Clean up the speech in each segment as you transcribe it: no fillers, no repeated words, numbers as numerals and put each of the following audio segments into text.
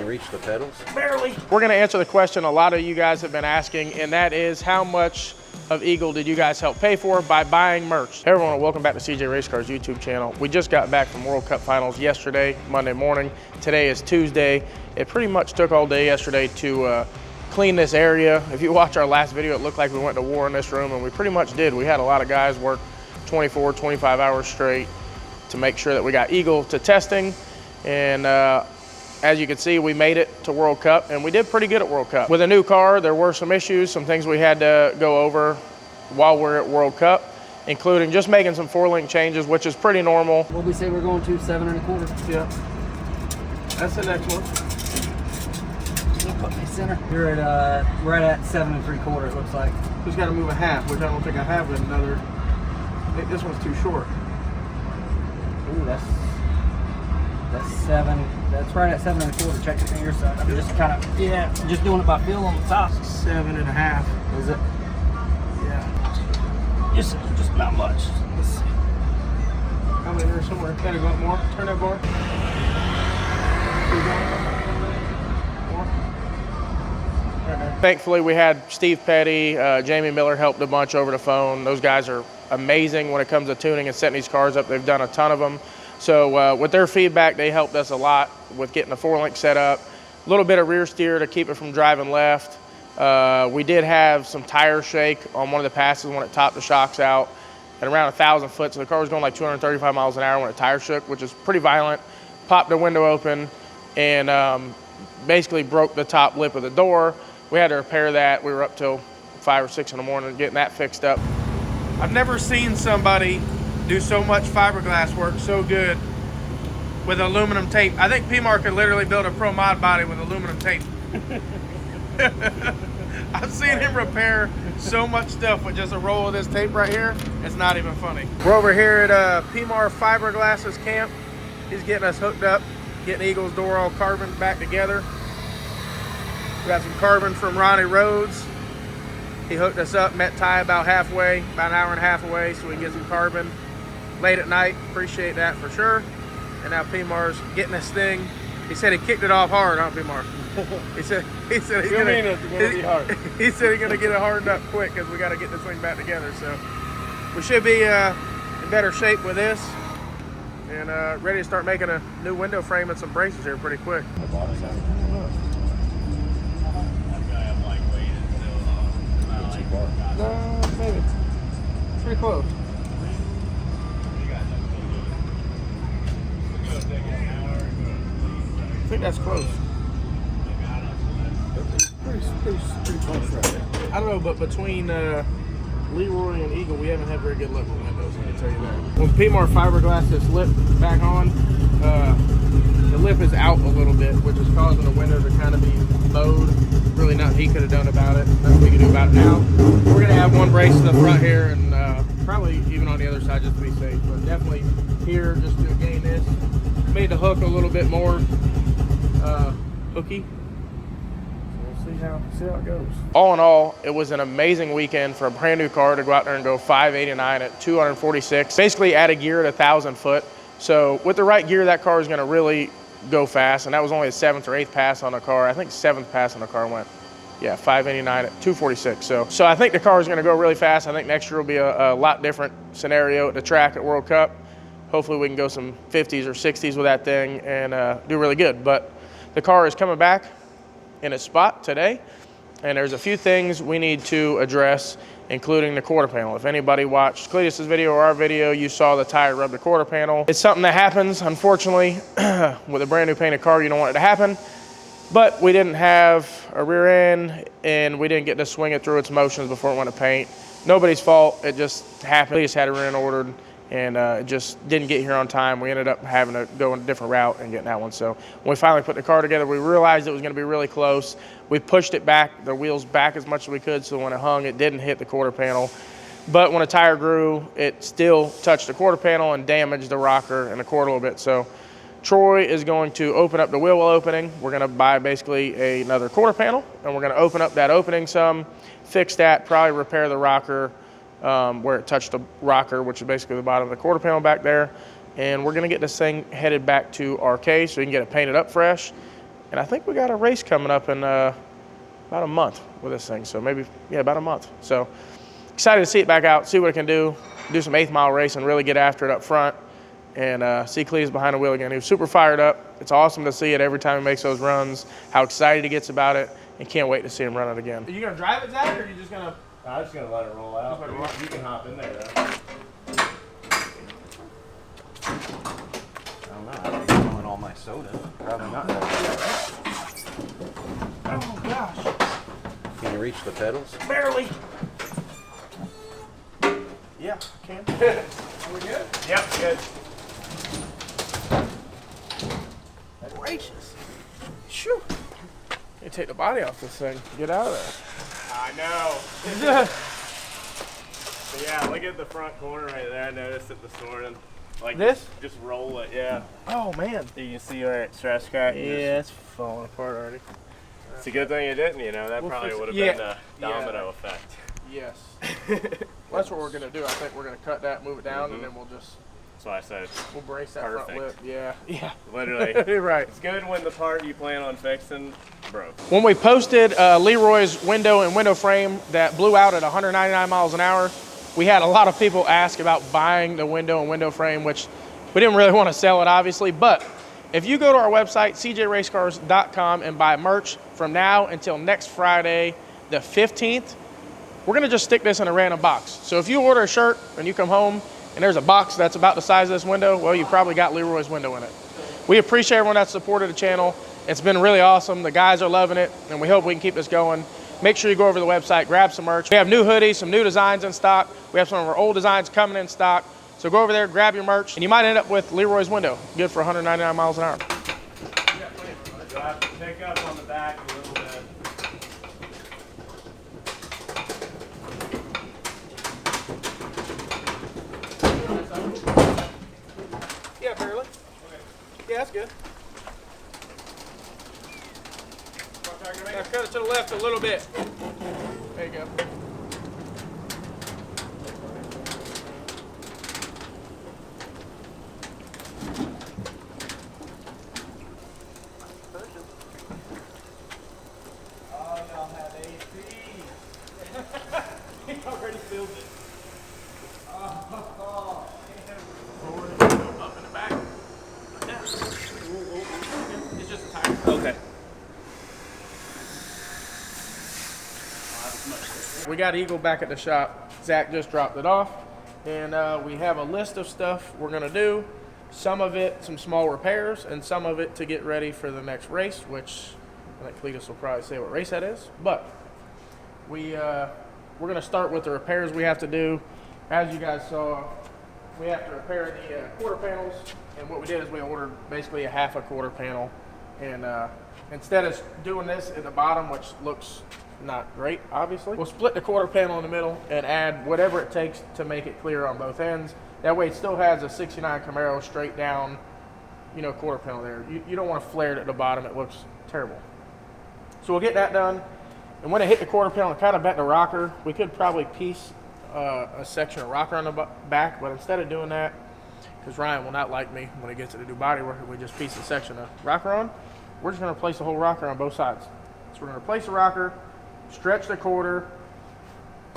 can reach the pedals? Barely. We're gonna answer the question a lot of you guys have been asking, and that is how much of Eagle did you guys help pay for by buying merch? Hey everyone, welcome back to CJRaceCars YouTube channel. We just got back from World Cup finals yesterday, Monday morning. Today is Tuesday. It pretty much took all day yesterday to clean this area. If you watch our last video, it looked like we went to war in this room, and we pretty much did. We had a lot of guys work 24, 25 hours straight to make sure that we got Eagle to testing. And as you can see, we made it to World Cup, and we did pretty good at World Cup. With a new car, there were some issues, some things we had to go over while we're at World Cup, including just making some 4-link changes, which is pretty normal. What we say we're going to 7 1/4. Yeah, that's the next one. Put me center. You're at right at 7 3/4. It looks like. Just got to move a half, which I don't think I have another. I think this one's too short. Ooh, that's 7. That's right at 7 1/4. Check your fingers. So I'm just kind of just doing it by feel on the top. 7 1/2. Is it? Yeah. Just not much. Let's see. I'm in there somewhere. Gotta go up more. Turn that bar. Thankfully, we had Steve Petty, Jamie Miller helped a bunch over the phone. Those guys are amazing when it comes to tuning and setting these cars up. They've done a ton of them. So with their feedback, they helped us a lot with getting the 4-link set up. A little bit of rear steer to keep it from driving left. We did have some tire shake on one of the passes when it topped the shocks out at around 1,000 foot. So the car was going like 235 miles an hour when it tire shook, which is pretty violent. Popped the window open and basically broke the top lip of the door. We had to repair that. We were up till 5 or 6 in the morning getting that fixed up. I've never seen somebody do so much fiberglass work so good with aluminum tape. I think PMAR could literally build a pro mod body with aluminum tape. I've seen him repair so much stuff with just a roll of this tape right here. It's not even funny. We're over here at PMAR Fiberglass's camp. He's getting us hooked up, getting Eagle's door all carbon back together. We got some carbon from Ronnie Rhodes. He hooked us up, met Ty about halfway, about an hour and a half away, so we can get some carbon late at night. Appreciate that for sure. And now PMAR's getting this thing. He said he kicked it off hard, huh, PMAR? He said he's gonna be hard. He said he's gonna get it hardened up quick because we got to get this thing back together. So we should be in better shape with this and ready to start making a new window frame and some braces here pretty quick. Maybe. Pretty close. I think that's close. Pretty close right there. I don't know, but between Leroy and Eagle, we haven't had very good luck with windows, I can tell you that. When PMAR Fiberglass is lip back on, the lip is out a little bit, which is causing the window to kind of be bowed. Really nothing he could have done about it. Nothing we can do about it now. We're going to have one brace in the front here and probably even on the other side just to be safe. But definitely here just to gain this. Made the hook a little bit more hooky. So we'll see how it goes. All in all, it was an amazing weekend for a brand new car to go out there and go 589 at 246. Basically add a gear at 1,000 foot. So with the right gear, that car is going to really go fast, and that was only the 7th or 8th pass on the car. I think 7th pass on the car went, 589 at 246. So I think the car is going to go really fast. I think next year will be a lot different scenario at the track at World Cup. Hopefully we can go some 50s or 60s with that thing and do really good. But the car is coming back in its spot today, and there's a few things we need to address, including the quarter panel. If anybody watched Cletus's video or our video, you saw the tire rub the quarter panel. It's something that happens, unfortunately. With a brand new painted car, you don't want it to happen. But we didn't have a rear end, and we didn't get to swing it through its motions before it went to paint. Nobody's fault, it just happened. We just had a rear end ordered, and it just didn't get here on time. We ended up having to go in a different route and getting that one. So when we finally put the car together, we realized it was gonna be really close. We pushed it back, the wheels back as much as we could, so when it hung, it didn't hit the quarter panel. But when a tire grew, it still touched the quarter panel and damaged the rocker and the cord a little bit. So Troy is going to open up the wheel well opening. We're gonna buy basically another quarter panel, and we're gonna open up that opening some, fix that, probably repair the rocker where it touched the rocker, which is basically the bottom of the quarter panel back there. And we're gonna get this thing headed back to RK so we can get it painted up fresh. And I think we got a race coming up in about a month with this thing. So maybe, yeah, about a month. So excited to see it back out, see what it can do some 8th mile racing, really get after it up front, and see Cletus behind the wheel again. He was super fired up. It's awesome to see it every time he makes those runs, how excited he gets about it, and can't wait to see him run it again. Are you going to drive it, Zach, or are you just going to? I'm just going to let it roll out. You can hop in there, though. I don't know. I've been filling all my soda. Probably not. Oh, gosh. Can you reach the pedals? Barely. Yeah, I can. Are we good? Yep, good. Gracious. Shoo. You take the body off this thing. Get out of there. I know. But yeah, look at the front corner right there. I noticed it this morning. Like this? Just roll it, yeah. Oh, man. You can see where it stress cracked. Yeah, it's falling apart already. It's a good thing it didn't, you know. That probably would have been a domino effect. Yes. Well, that's what we're going to do. I think we're going to cut that, move it down, and then we'll just... That's why I said we'll brace that perfect. front lip. Yeah. Yeah. Literally. Right. It's good when the part you plan on fixing broke. When we posted Leroy's window and window frame that blew out at 199 miles an hour, we had a lot of people ask about buying the window and window frame, which we didn't really want to sell it, obviously. But if you go to our website, CJRaceCars.com, and buy merch from now until next Friday, the 15th, we're going to just stick this in a random box. So if you order a shirt and you come home and there's a box that's about the size of this window, well, you probably got Leroy's window in it. We appreciate everyone that's supported the channel. It's been really awesome. The guys are loving it, and we hope we can keep this going. Make sure you go over to the website, grab some merch. We have new hoodies, some new designs in stock. We have some of our old designs coming in stock. So go over there, grab your merch, and you might end up with Leroy's window. Good for 199 miles an hour. You'll have to pick up on the back a little bit. Yeah, barely. Okay. Yeah, that's good. Now cut it to the left a little bit. There you go. Oh, y'all have AC. He already filled it. Oh, Up in the back. Like that. It's just a tire. okay. We got Eagle back at the shop. Zach just dropped it off. And we have a list of stuff we're going to do. Some of it, some small repairs, and some of it to get ready for the next race, which I think Cletus will probably say what race that is. But we're going to start with the repairs we have to do. As you guys saw, we have to repair the quarter panels. And what we did is we ordered basically a half a quarter panel. And instead of doing this at the bottom, which looks not great, obviously, we'll split the quarter panel in the middle and add whatever it takes to make it clear on both ends. That way it still has a 69 Camaro straight down, you know, quarter panel there. You don't want to flare it at the bottom. It looks terrible. So we'll get that done. And when it hit the quarter panel, it kind of bent the rocker. We could probably piece a section of rocker on the back, but instead of doing that, because Ryan will not like me when he gets to do body work, we just piece a section of rocker on. We're just going to replace the whole rocker on both sides. So we're going to replace the rocker, stretch the quarter.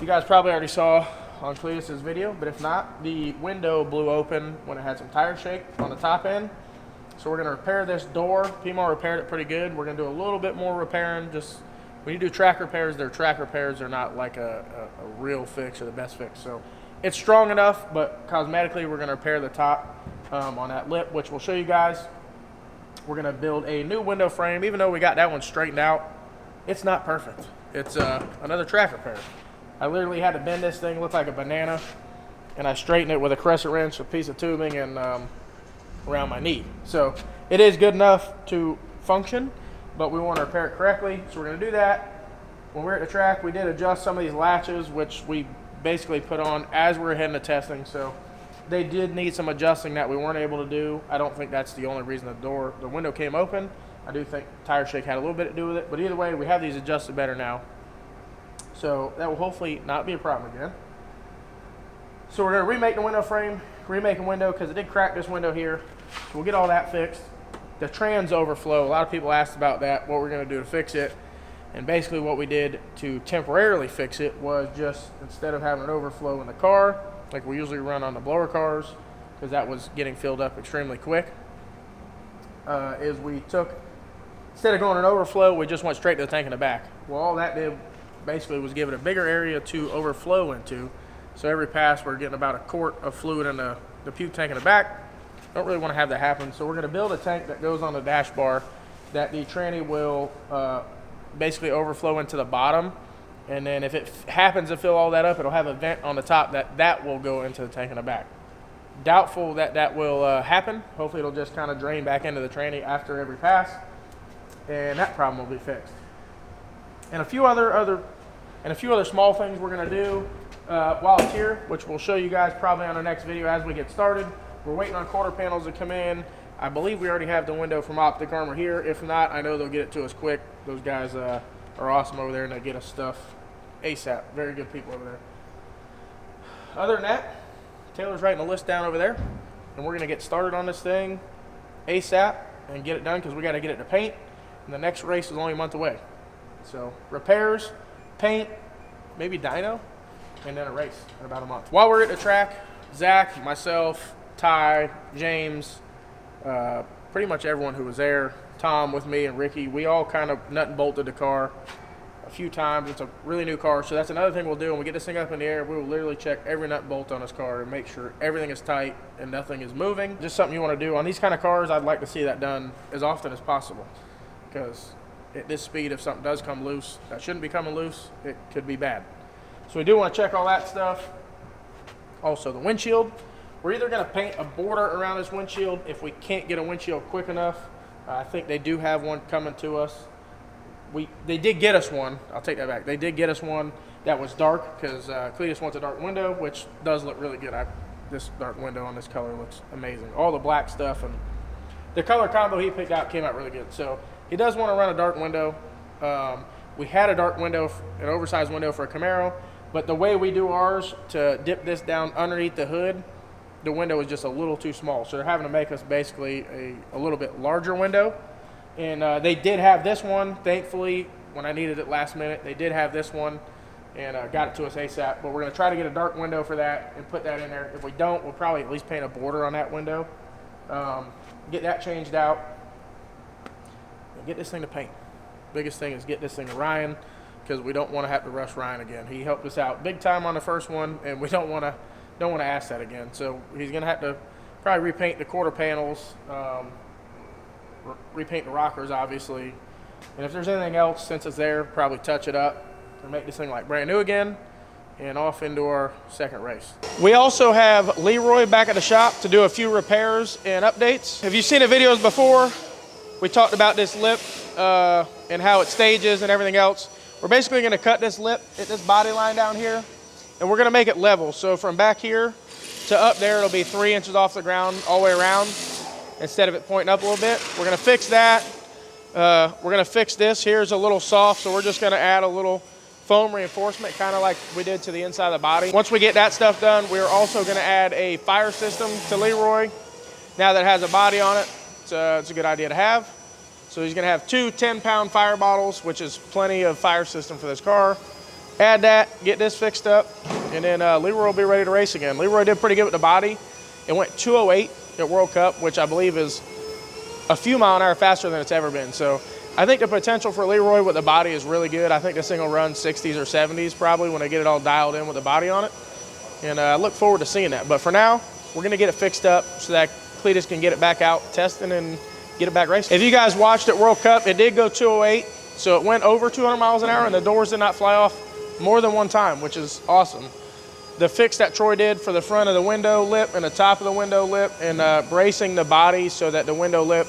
You guys probably already saw on Cletus's video, but if not, the window blew open when it had some tire shake on the top end. So we're going to repair this door. PMO repaired it pretty good. We're going to do a little bit more repairing. Just when you do track repairs, they're track repairs. They're not like a real fix or the best fix. So it's strong enough, but cosmetically we're going to repair the top on that lip, which we'll show you guys. We're going to build a new window frame. Even though we got that one straightened out, it's not perfect. It's another track repair. I literally had to bend this thing, look like a banana, and I straightened it with a crescent wrench, a piece of tubing, and around my knee. So it is good enough to function, but we want to repair it correctly. So we're going to do that. When we're at the track, we did adjust some of these latches, which we basically put on as we were heading to testing. So they did need some adjusting that we weren't able to do. I don't think that's the only reason the window came open. I do think tire shake had a little bit to do with it, but either way, we have these adjusted better now. So that will hopefully not be a problem again. So we're going to remake the window frame, remake a window because it did crack this window here. So we'll get all that fixed. the trans overflow. A lot of people asked about that, what we're gonna do to fix it. And basically what we did to temporarily fix it was just, instead of having an overflow in the car, like we usually run on the blower cars, because that was getting filled up extremely quick, is we took, instead of going an overflow, we just went straight to the tank in the back. Well, all that did basically was give it a bigger area to overflow into. So every pass, we're getting about a quart of fluid in the puke tank in the back. Don't really want to have that happen. So we're gonna build a tank that goes on the dash bar that the tranny will basically overflow into the bottom, and then if it happens to fill all that up, it'll have a vent on the top that will go into the tank in the back. Doubtful that will happen. Hopefully it'll just kind of drain back into the tranny after every pass, and that problem will be fixed. And a few other small things we're gonna do while it's here, which we'll show you guys probably on our next video as we get started. We're waiting on quarter panels to come in. I believe we already have the window from Optic Armor here. If not, I know they'll get it to us quick. Those guys are awesome over there, and they get us stuff ASAP. Very good people over there. Other than that, Taylor's writing a list down over there, and we're gonna get started on this thing ASAP and get it done, because we gotta get it to paint, and the next race is only a month away. So repairs, paint, maybe dyno, and then a race in about a month. While we're at the track, Zach, myself, Ty, James, pretty much everyone who was there, Tom with me and Ricky, we all kind of nut and bolted the car a few times. It's a really new car, so that's another thing we'll do. When we get this thing up in the air, we will literally check every nut and bolt on this car and make sure everything is tight and nothing is moving. Just something you want to do. On these kind of cars, I'd like to see that done as often as possible, because at this speed, if something does come loose, that shouldn't be coming loose, it could be bad. So we do want to check all that stuff. Also, the windshield. We're either going to paint a border around this windshield if we can't get a windshield quick enough. I think they do have one coming to us. They did get us one. I'll take that back. They did get us one that was dark, because Cletus wants a dark window, which does look really good. This dark window on this color looks amazing. All the black stuff and the color combo he picked out came out really good. So he does want to run a dark window. We had a dark window, an oversized window for a Camaro, but the way we do ours, to dip this down underneath the hood, the window is just a little too small. So they're having to make us basically a little bit larger window. And they did have this one, thankfully, when I needed it last minute. They did have this one and got it to us ASAP. But we're going to try to get a dark window for that and put that in there. If we don't, we'll probably at least paint a border on that window. Get that changed out and get this thing to paint. Biggest thing is get this thing to Ryan, because we don't want to have to rush Ryan again. He helped us out big time on the first one, and we don't want to ask that again. So he's going to have to probably repaint the quarter panels, repaint the rockers, obviously. And if there's anything else, since it's there, probably touch it up and make this thing like brand new again, and off into our second race. We also have Leroy back at the shop to do a few repairs and updates. Have you seen the videos before? We talked about this lip and how it stages and everything else. We're basically going to cut this lip at this body line down here, and we're going to make it level. So from back here to up there, it'll be 3 inches off the ground all the way around, instead of it pointing up a little bit. We're going to fix that. We're going to fix this. Here's a little soft, so we're just going to add a little foam reinforcement, kind of like we did to the inside of the body. Once we get that stuff done, we're also going to add a fire system to Leroy. Now that it has a body on it, it's a good idea to have. So he's going to have 2 10-pound fire bottles, which is plenty of fire system for this car. Add that, get this fixed up, and then Leroy will be ready to race again. Leroy did pretty good with the body. It went 208 at World Cup, which I believe is a few mile an hour faster than it's ever been. So I think the potential for Leroy with the body is really good. I think this thing will run 60s or 70s probably when they get it all dialed in with the body on it. And I look forward to seeing that. But for now, we're going to get it fixed up so that Cletus can get it back out testing and get it back racing. If you guys watched at World Cup, it did go 208. So it went over 200 miles an hour, and the doors did not fly off more than one time, which is awesome. The fix that Troy did for the front of the window lip and the top of the window lip, and bracing the body so that the window lip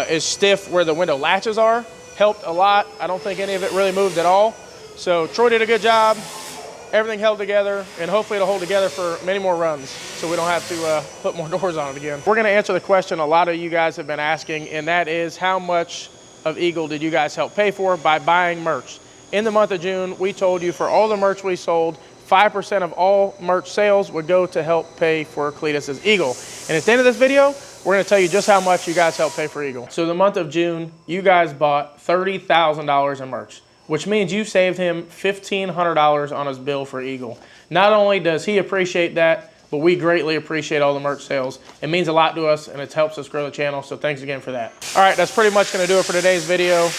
is stiff where the window latches are, helped a lot. I don't think any of it really moved at all. So Troy did a good job. Everything held together, and hopefully it'll hold together for many more runs so we don't have to put more doors on it again. We're going to answer the question a lot of you guys have been asking, and that is, how much of Eagle did you guys help pay for by buying merch? In the month of June, we told you for all the merch we sold, 5% of all merch sales would go to help pay for Cletus's Eagle. And at the end of this video, we're gonna tell you just how much you guys helped pay for Eagle. So the month of June, you guys bought $30,000 in merch, which means you saved him $1,500 on his bill for Eagle. Not only does he appreciate that, but we greatly appreciate all the merch sales. It means a lot to us and it helps us grow the channel, so thanks again for that. All right, that's pretty much gonna do it for today's video.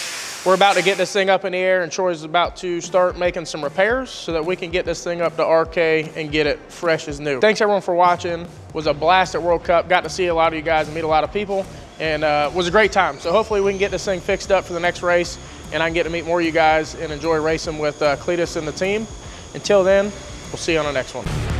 We're about to get this thing up in the air and Troy's about to start making some repairs so that we can get this thing up to RK and get it fresh as new. Thanks everyone for watching. It was a blast at World Cup. Got to see a lot of you guys and meet a lot of people, and it was a great time. So hopefully we can get this thing fixed up for the next race and I can get to meet more of you guys and enjoy racing with Cletus and the team. Until then, we'll see you on the next one.